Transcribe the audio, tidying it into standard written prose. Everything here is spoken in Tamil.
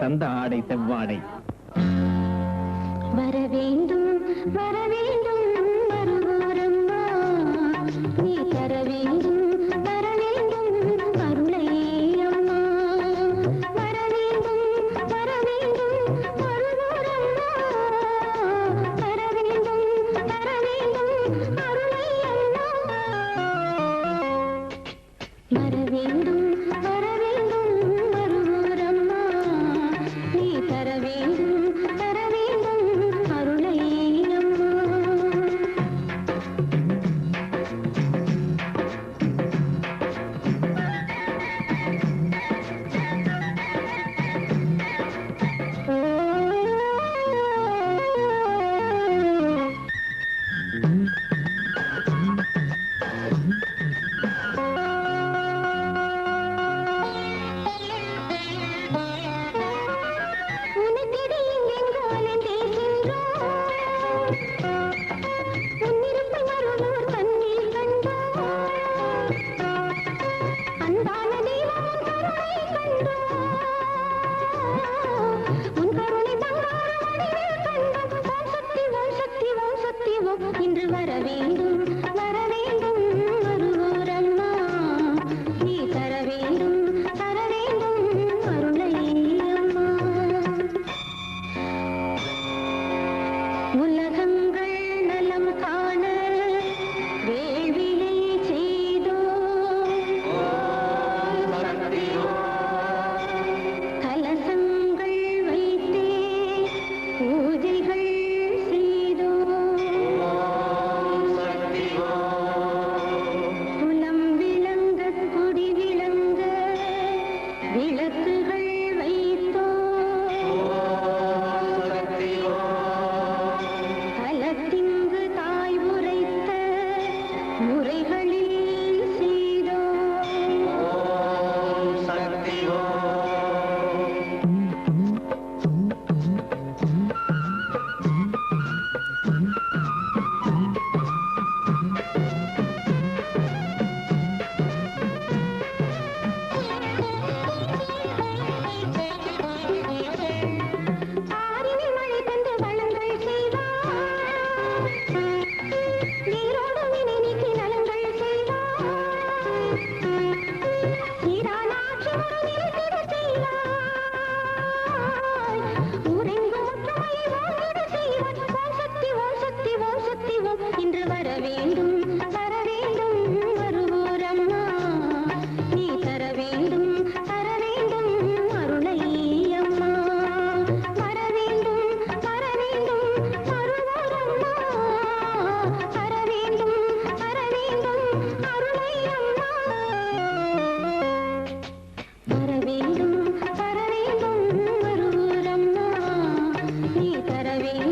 தந்த ஆடை செவ்வாடை. வரவேண்டும் வரவேண்டும் வருவோரம்மா, நீ தர வேண்டும் வர வேண்டும் அருளை அம்மா. வரவேண்டும் வரவேண்டும் வருவோரம்மா, வர வேண்டும் அருளை அம்மா. வரவேண்டும் வரவேண்டும் வருவோரம்மா, நீ தர வேண்டும் அருளை அம்மா. இன்று வர வேண்டும் வருவோரம்மா, நீ தர வேண்டும் அருளை அம்மா. உலகங்கள் நலம் காண வேள்வியை செய்தோ, கலசங்கள் வைத்தே பூஜைகள் செய்தோ, குலம் விளங்க குடி விளங்க விளக்குகள் வைத்தோ, கலத்திங்கு தாய் உரைத்த முறைகளில் செய்தோ. ஆரினில் மழை தந்து வளங்கள் செய்தார், நீரோடு வினை நீக்கி நலங்கள் செய்தார், சீரானாட்சி ஒரு நிலைத்திட செய்வாய், ஊரெங்கும் ஒற்றுமையை வாழ்ந்திட செய்வாய். ஓம் சக்தி ஓம் சக்தி ஓம் சக்தி ஓம். இன்று வர வேண்டும் வருவோரம்மா, நீ தர வேண்டும் அருளை அம்மா. வர வேண்டும் வருவோரம்மா, தர வேண்டும் அருளை அம்மா. வர வேண்டும் வருவோரம்மா, நீ தர வேண்டும்